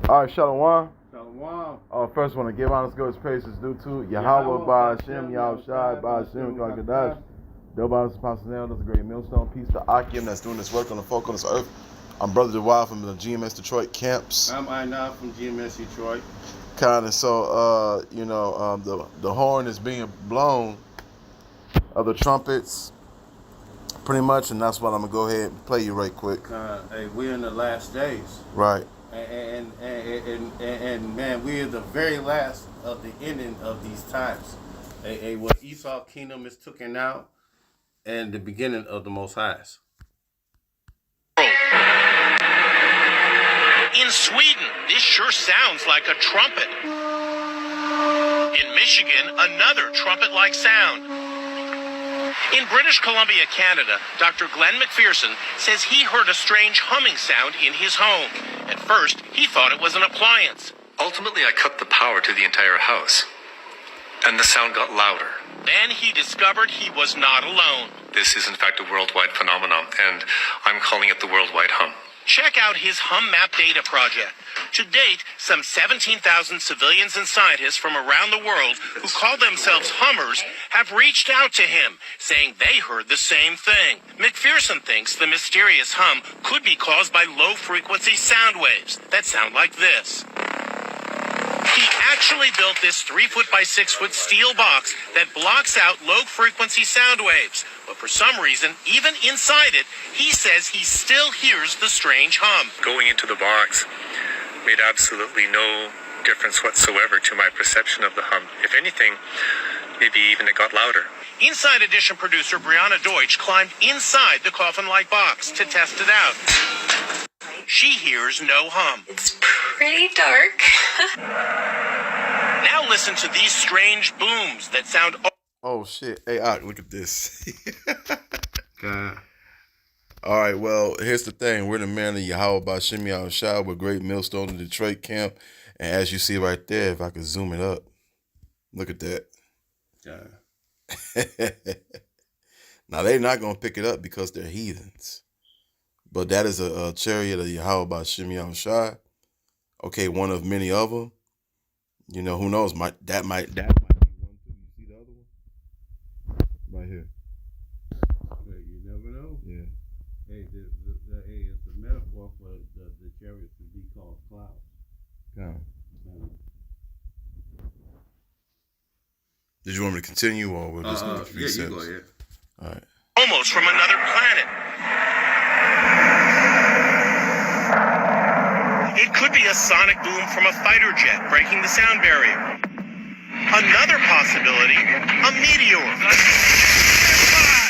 All right, Shalom. Shalom. First, want to give honest goes praises due to Yahweh Ba'Hashem, Yahushai, Ba'Hashem, Kakadash. Dobas Passanel, that's a great millstone. Peace to Akim that's doing this work on the folk on this earth. I'm Brother Wild from the GMS Detroit camps. I'm Ina from GMS Detroit. Kind of so, the horn is being blown of the trumpets, pretty much, and that's what I'm gonna go ahead and play you right quick. Hey, we're in the last days. Right. And man, we are the very last of the ending of these times. What Esau kingdom is taken out, and the beginning of the Most Highs. In Sweden, this sure sounds like a trumpet. In Michigan, another trumpet-like sound. In British Columbia, Canada, Dr. Glenn McPherson says he heard a strange humming sound in his home. At first, he thought it was an appliance. Ultimately, I cut the power to the entire house, and the sound got louder. Then he discovered he was not alone. This is, in fact, a worldwide phenomenon, and I'm calling it the worldwide hum. Check out his Hum Map Data project. To date, some 17,000 civilians and scientists from around the world who call themselves hummers have reached out to him, saying they heard the same thing. McPherson thinks the mysterious hum could be caused by low-frequency sound waves that sound like this. He actually built this 3-foot by 6-foot steel box that blocks out low-frequency sound waves. But for some reason, even inside it, he says he still hears the strange hum. Going into the box made absolutely no difference whatsoever to my perception of the hum. If anything, maybe even it got louder. Inside Edition producer Brianna Deutsch climbed inside the coffin-like box to test it out. She hears no hum. It's pretty dark. Now listen to these strange booms that sound... Oh, shit. Hey, look at this. All right, well, here's the thing. We're the man of Yahweh Ba'Hashem Yahushai with Great Millstone in Detroit camp. And as you see right there, if I could zoom it up, look at that. Now, they're not going to pick it up because they're heathens. But that is a chariot of Yahweh Ba'Hashem Yahushai. Okay, one of many of them. You know, who knows? That might be one too. You see the other one? Right here. You never know. Yeah. Hey, it's a metaphor for the chariots to be called clouds. Yeah. Did you want me to continue, or we'll just do 3 you cents? go ahead. All right. almost from another planet. It could be a sonic boom from a fighter jet breaking the sound barrier. Another possibility, a meteor.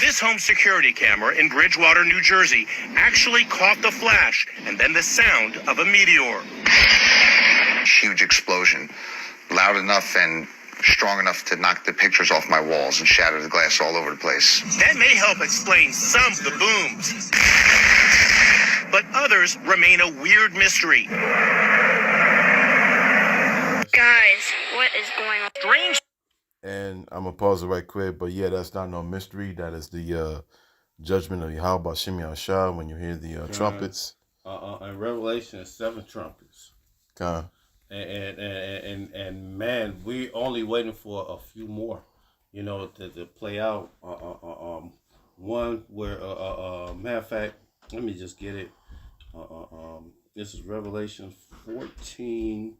This home security camera in Bridgewater, New Jersey actually caught the flash and then the sound of a meteor. Huge explosion, loud enough and strong enough to knock the pictures off my walls and shatter the glass all over the place. That may help explain some of the booms. But others remain a weird mystery. Guys, what is going on? Strange. And I'm going to pause it right quick. But yeah, that's not no mystery. That is the judgment of Yahweh Ba'Hashem Yahushai when you hear the trumpets. In Revelation, 7 trumpets. And man, we're only waiting for a few more, to play out. One where, matter of fact, let me just get it. This is Revelation 14,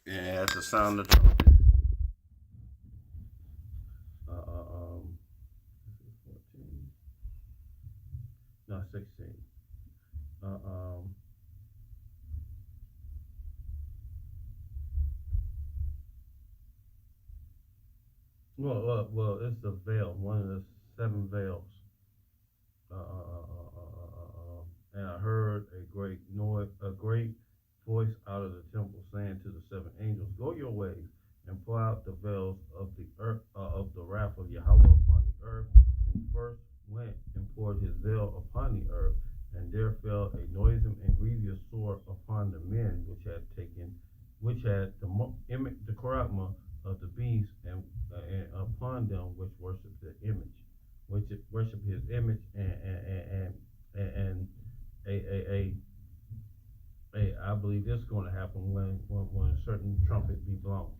and at the sound of the trumpet. 16. Well, it's the veil, one of the 7 veils. And I heard a great noise, a great voice out of the temple saying to the 7 angels, "Go your ways and pour out the veils of the earth, of the wrath of Yahweh upon the earth." And he first went and poured his veil upon the earth, and there fell a noisome and grievous sword upon the men which had the charagma of the beast, and upon them which worship the image, which worship his image, and Hey, I believe this is going to happen when a certain trumpet be blown.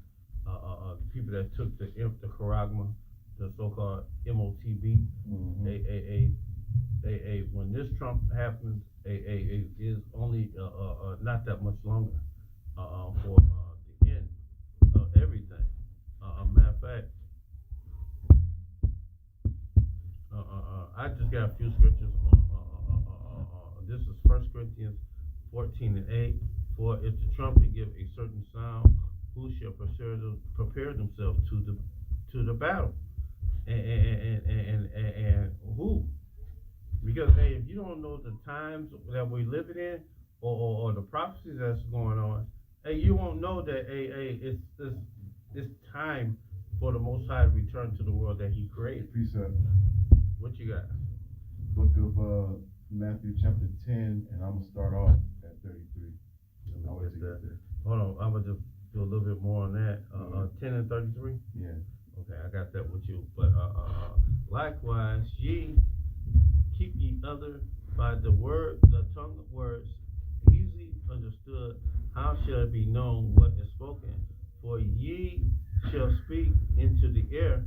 People that took the charagma, the so-called MOTB, when this trump happens, is only not that much longer for the end of everything. Matter of fact, I just got a few scriptures. This is 1 Corinthians 14:8. For if the trumpet give a certain sound, who shall prepare themselves to the battle? And who? Because hey, if you don't know the times that we're living in, or the prophecies that's going on, hey, you won't know that it's time for the Most High to return to the world that He created. Precept. What you got? Book of Matthew chapter 10, and I'm gonna start off at 33. Hold on, I'm gonna just do a little bit more on that. 10 and 33. Yeah. Okay, I got that with you. But likewise, ye keep ye other by the tongue of words, easily understood. How shall it be known what is spoken? For ye shall speak into the air,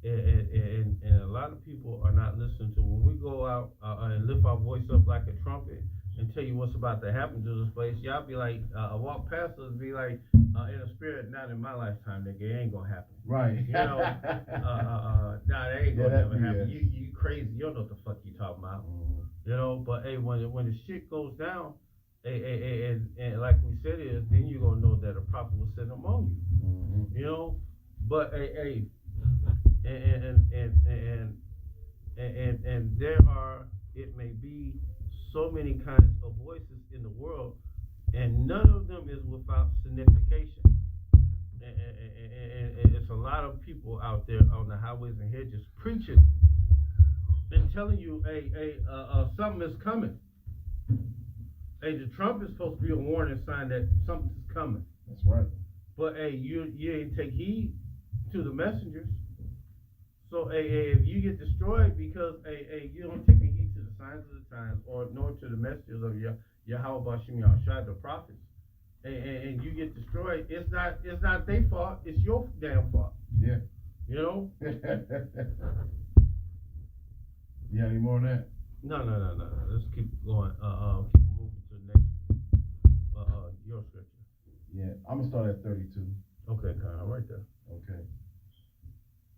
and a lot of people are not listening to when we go out and lift our voice up like a trumpet and tell you what's about to happen to this place. Y'all be like, walk past us, be like, in a spirit, not in my lifetime, nigga, it ain't gonna happen. Right. You know, nah, that ain't gonna never happen. You crazy. You don't know what the fuck you talking about. You know, but hey, when the shit goes down, and like we said is, then you're gonna know that a prophet was sitting among you. You know, but hey, and there are, it may be so many kinds of voices in the world, and none of them is without signification. And it's a lot of people out there on the highways and hedges preaching and telling you, something is coming. Hey, the Trump is supposed to be a warning sign that something's coming. That's right. But hey, you ain't take heed to the messengers. So if you get destroyed because you don't take heed to the signs of the times, or nor to the messengers of Yahweh Bashim Yahushua, the prophets, and you get destroyed, it's not their fault, it's your damn fault. Yeah. You know? You got any more on that? No. Let's keep going. Keep moving to the next your scripture. Yeah, I'm gonna start at 32. Okay, Kyle, right there. Okay.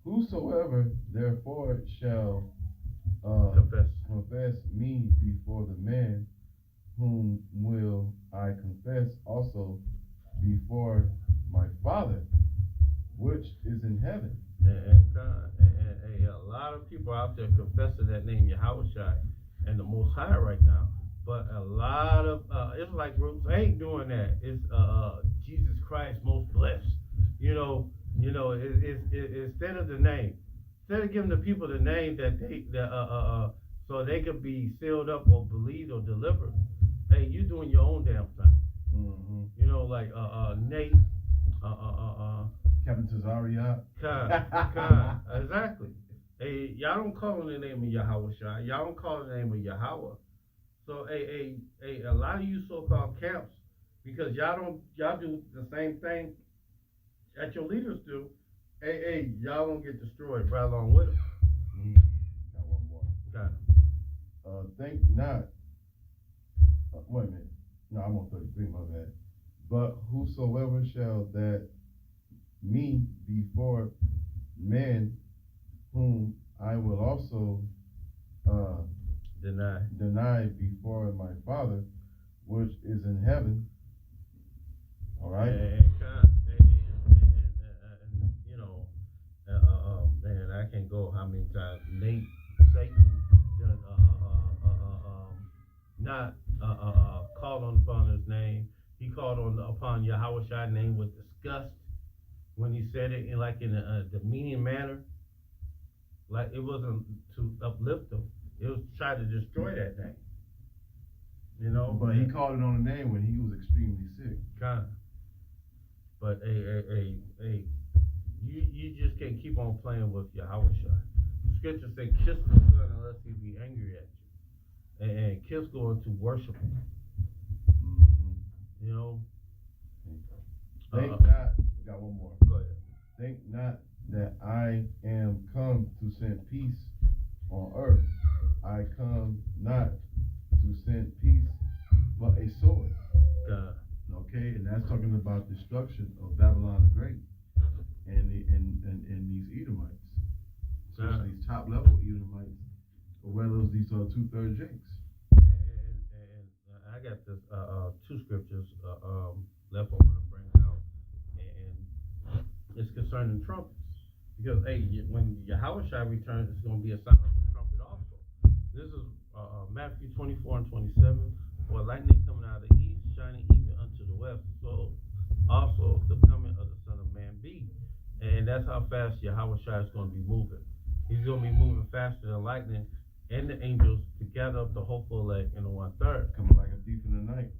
Whosoever therefore shall confess me before the men, whom will I confess also before my Father, which is in heaven. And a lot of people out there confessing that name Yahushua and the Most High right now, but a lot of Israelite groups ain't doing that. It's Jesus Christ most blessed. You know, it's instead of the name, instead of giving the people the name so they could be sealed up or believed or delivered. Hey, you doing your own damn thing. Mm-hmm. You know, like Nate, Captain Tazariot. Khan, exactly. Hey, y'all don't call on the name of Yahweh. Y'all don't call on the name of Yahweh. So, a lot of you so-called camps, because y'all do the same thing that your leaders do. Y'all don't get destroyed right along with them. Got one more. Got it. Think not. Wait a minute. No, I'm on 33, my bad. But whosoever shall that me before men, whom I will also deny before my Father, which is in heaven. All right. And you know, man, I can't go how many times Satan not called upon his name. He called upon Yahweh's name with disgust when he said it in a demeaning manner. Like it wasn't to uplift him; it was to try to destroy that name. You know, but he called it on the name when he was extremely sick. Kind of. But you just can't keep on playing with Yahweh. Scripture say, "Kiss the Son unless unless he be angry at you. And kids go into worship him. You know. Think not. I got one more. Go ahead. Think not that I am come to send peace on earth. I come not to send peace, but a sword. Okay, and that's talking about destruction of Babylon the Great and these Edomites, especially these top level Edomites, as well as these 2/3 Jakes. And I got this two scriptures left I want to bring out, and it's concerning trumpets. Because when Yahushua returns, it's going to be a sound of a trumpet also. This is Matthew 24 and 27. For lightning coming out of the east, shining even unto the west. So also the coming of the Son of Man be. And that's how fast Yahushua is going to be moving. He's going to be moving faster than lightning and the angels to gather up the hopeful elect in the 1/3. Coming like a thief in the night.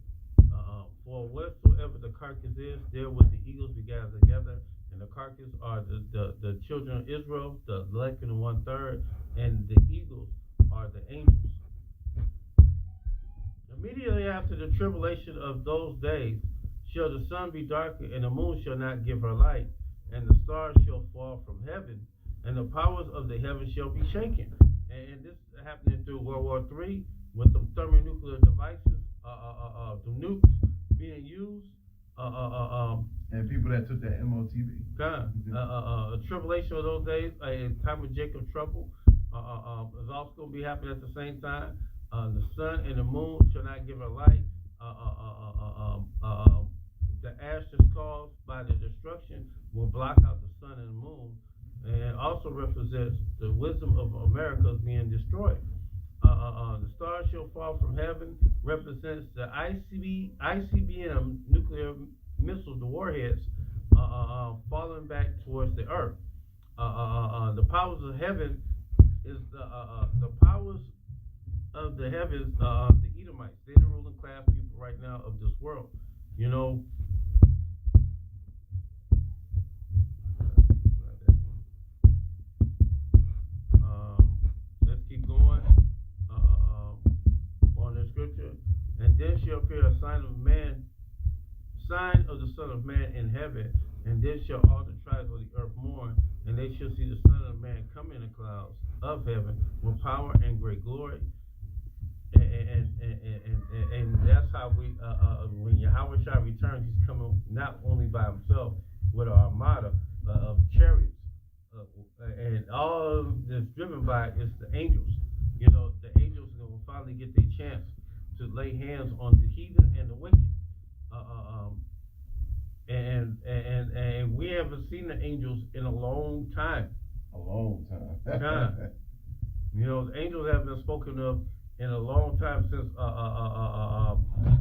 For whatsoever the carcass is, there will the eagles be gathered together. And the carcass are the children of Israel, the elect in the 1/3, and the eagles are the angels. Immediately after the tribulation of those days shall the sun be darkened, and the moon shall not give her light, and the stars shall fall from heaven, and the powers of the heavens shall be shaken. And this is happening through World War III with the thermonuclear devices, the nukes being used. And people that took that MOTV. A tribulation of those days, a time of Jacob's trouble, is also going to be happening at the same time. The sun and the moon shall not give a light. The ashes caused by the destruction will block out the sun and the moon, and also represents the wisdom of America being destroyed. The stars shall fall from heaven represents the ICBM nuclear missiles, the warheads, falling back towards the earth. The powers of heaven is the powers of the heavens, the Edomites. They're the ruling class people right now of this world. You know. Let's keep going on the scripture. And then shall appear a sign of the Son of Man in heaven, and then shall all the tribes of the earth mourn, and they shall see the Son of Man come in the clouds of heaven with power and great glory. And that's how when Yahushua returns, he's coming not only by himself with an armada of chariots, and all that's driven by is the angels. You know, the angels will finally get their chance to lay hands on the heathen and the wicked. And we haven't seen the angels in a long time. A long time. You know, the angels haven't been spoken of in a long time since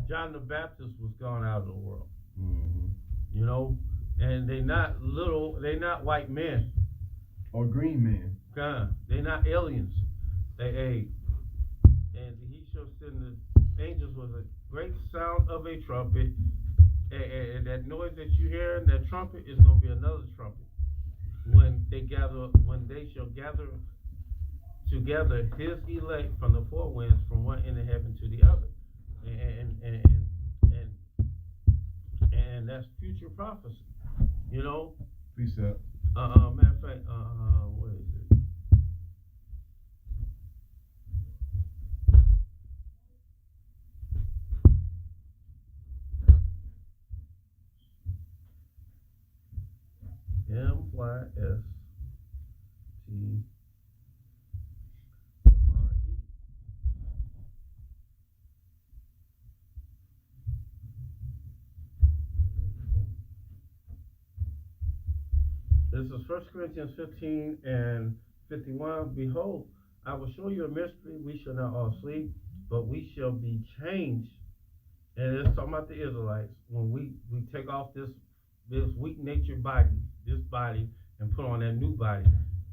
John the Baptist was gone out of the world. Mm-hmm. You know, and they're not white men or green men. They're not aliens. And he shall send the angels with a great sound of a trumpet, and that noise that you hear in that trumpet is going to be another trumpet when they shall gather together his elect from the four winds, from one end of heaven to the other, and that's future prophecy, you know. Precept. Matter of fact, what is it? MYSTRE. This is 1 Corinthians 15 and 51. Behold, I will show you a mystery. We shall not all sleep, but we shall be changed. And it's talking about the Israelites. When we take off this weak natured body, this body, and put on that new body,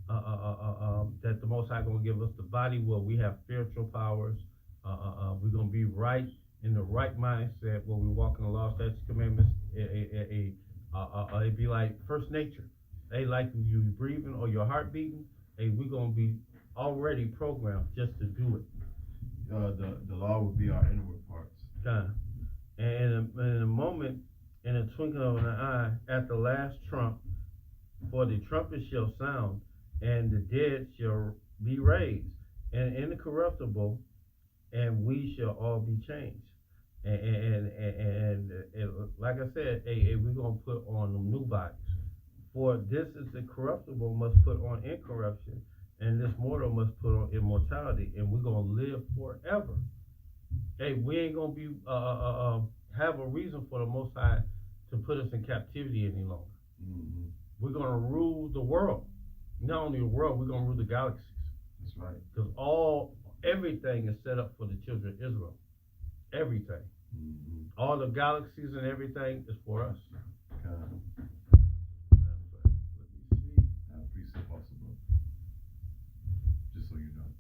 that the Most High going to give us the body where we have spiritual powers. We're going to be right in the right mindset where we walk in the law, statutes, commandments. It'd be like first nature. Like you breathing or your heart beating. We're going to be already programmed just to do it. The law would be our inward parts. And in a moment, in a twinkling of an eye, at the last trump, for the trumpet shall sound, and the dead shall be raised, and incorruptible, and we shall all be changed. And like I said, we're gonna put on them new bodies. For this is the corruptible must put on incorruption, and this mortal must put on immortality, and we're gonna live forever. Hey, we ain't gonna be have a reason for the Most High to put us in captivity any longer. Mm-hmm. We're gonna rule the world. Not only the world, we're gonna rule the galaxies. That's right. Because everything is set up for the children of Israel. Everything. Mm-hmm. All the galaxies and everything is for us. Let me see. Precept also, bro. Just so you know.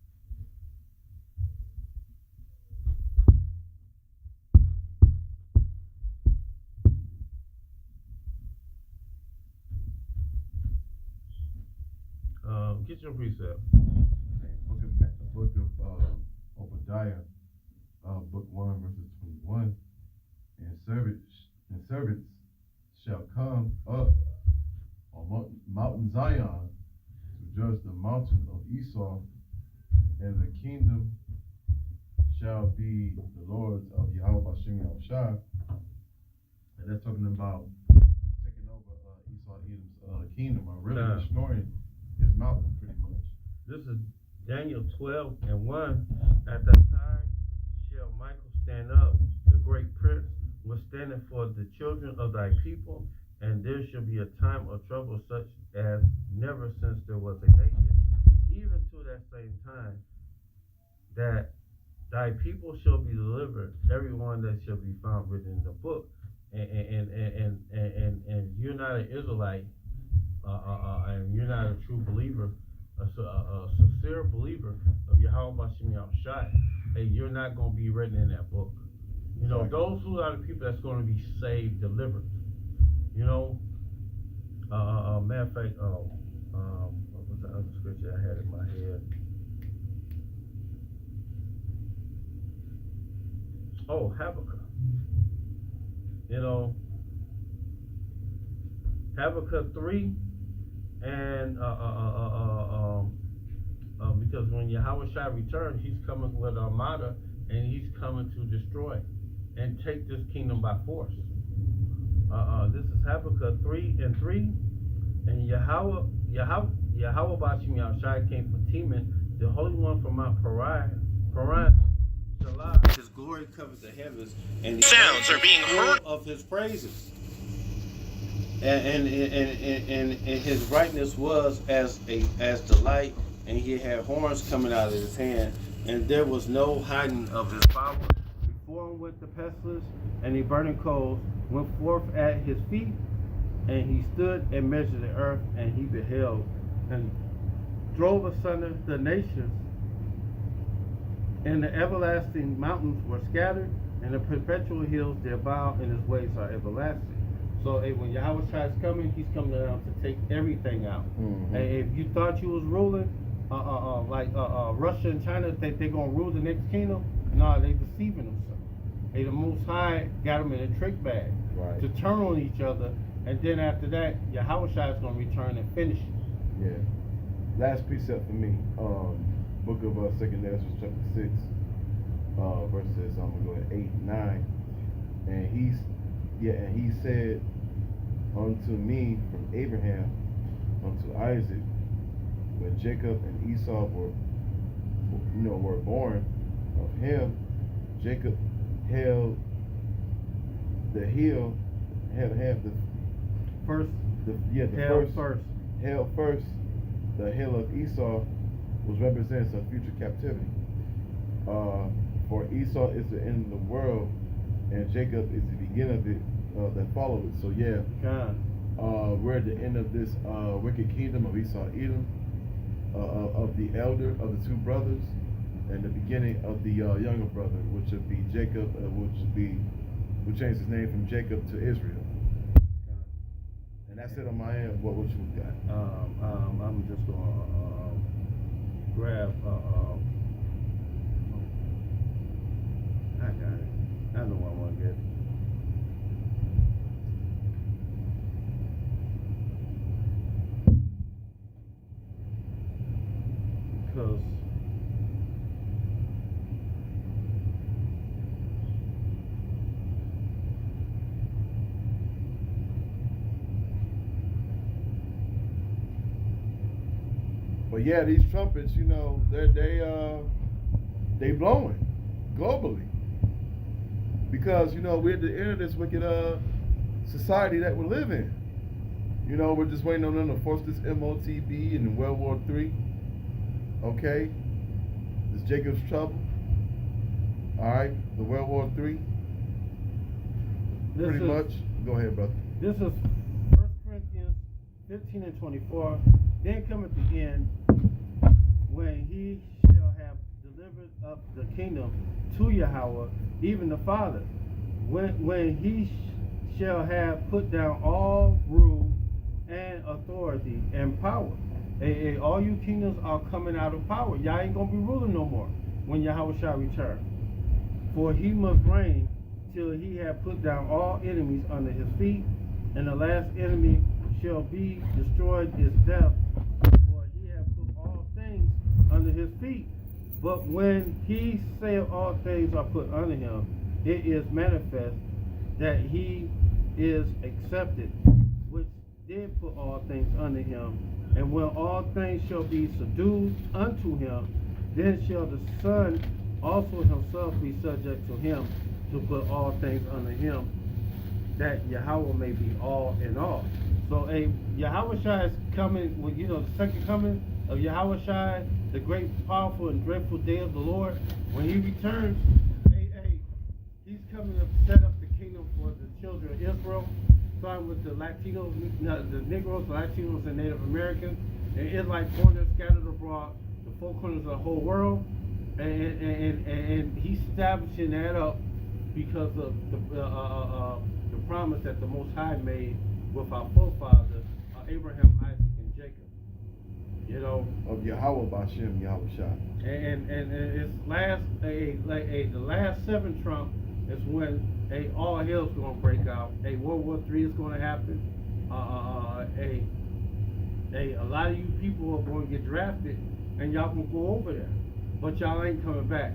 Get your precept. Book of Obadiah, book 1, verses 21. And servants shall come up on Mountain Zion to judge the mountain of Esau, and the kingdom shall be the Lord's of Yahweh Bashem Yahushua. And that's talking about taking over Esau Edom's kingdom, or really destroying his mountain, pretty much. This is Daniel 12:1. At that time shall Michael stand up, the great prince, withstanding for the children of thy people, and there shall be a time of trouble such as never since there was a nation, even to that same time, that thy people shall be delivered, everyone that shall be found written in the book. And you're not an Israelite, and you're not a true believer, a sincere believer of Yahweh Bashem Yahushua, hey, you're not going to be written in that book. You know, those who are the people that's going to be saved, delivered. You know, matter of fact, what was the other scripture I had in my head? Oh, Habakkuk. You know, Habakkuk 3, and because when Yahweh Shai returns, he's coming with Armada, and he's coming to destroy and take this kingdom by force. This is Habakkuk 3:3, and Yahweh Bashem Yahushua came from Teman, the Holy One from Mount Paran, his glory covers the heavens, and the sounds are being heard of his praises. And his brightness was as the light, and he had horns coming out of his hand, and there was no hiding of his power. Before him went the pestilence, and the burning coals went forth at his feet, and he stood and measured the earth, and he beheld and drove asunder the nations, and the everlasting mountains were scattered, and the perpetual hills their bow, and his ways are everlasting. So when Yahweh Shai is coming, he's coming down to take everything out. Mm-hmm. And if you thought you was ruling, like Russia and China, they're going to rule the next kingdom, no, they deceiving themselves. The Most High got them in a trick bag to turn on each other, and then after that, Yahweh Shai is going to return and finish it. Yeah. Last precept for me, book of 2nd Ezra chapter 6, verses, I'm going to go at 8, 9, and he said unto me from Abraham unto Isaac, when Jacob and Esau were born of him, Jacob held the hill, the hill of Esau, which represents a future captivity. For Esau is the end of the world, and Jacob is the beginning of it that follows it. So we're at the end of this wicked kingdom of Esau Edom, of the elder of the two brothers, and the beginning of the younger brother, which would be Jacob, who changed his name from Jacob to Israel. And that's it on my end. What you got? I'm just going grab, I got it. I know what I want to get. Because But yeah, these trumpets, you know, they blowing globally. Because, you know, we're at the end of this wicked society that we live in. You know, we're just waiting on them to force this MOTB and World War III. Okay? This Jacob's Trouble. Alright, the World War III. Pretty much. Go ahead, brother. This is 1 Corinthians 15 and 24. Then cometh the end, when he shall have delivered up the kingdom to Yahweh, even the Father. When he shall have put down all rule and authority and power. All you kingdoms are coming out of power. Y'all ain't going to be ruling no more when Yahweh shall return. For he must reign till he have put down all enemies under his feet, and the last enemy shall be destroyed is death. For he have put all things under his feet. But when he saith all things are put under him, it is manifest that he is accepted, which did put all things under him. And when all things shall be subdued unto him, then shall the Son also himself be subject to him, to put all things under him, that Yahweh may be all in all. So Yahweh Shai is coming, when, you know, the second coming of Yahweh Shai, the great, powerful, and dreadful day of the Lord. When he returns, he's coming to set up the kingdom for the children of Israel, starting with the Latinos, the Negroes, the Latinos, and Native Americans, and Israelites born there scattered abroad, the four corners of the whole world, and he's establishing that up because of the promise that the Most High made with our forefathers, Abraham, Isaac, and Jacob. You know, of Yahweh Bashem, Yahweh Shai. And it's the last seven trump is when all hell's gonna break out. World War III is gonna happen. A lot of you people are going to get drafted, and y'all can go over there, but y'all ain't coming back.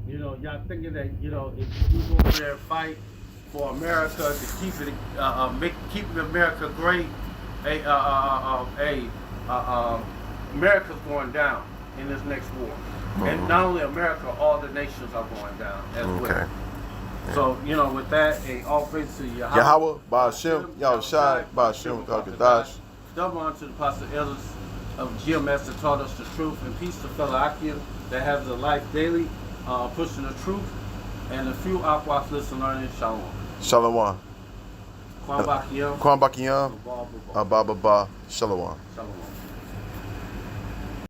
You know, y'all thinking that, you know, if you go over there and fight for America to keep it, keep America great, America's going down in this next war. And not only America, all the nations are going down as well. Yeah. So, you know, with that, all praise to Yahweh, Ba'ashem, Yahweh Shai, Ba'ashem, Kadash. Double honor to the apostle elders of GMS that taught us the truth, and peace to fellow Akim that has the life daily, pushing the truth, and a few Akwas listen learning. Shalom. Shalom. Kwan Bakiyam. Kwan Bakiyam. Ababa Ba. Shalom. Shalom.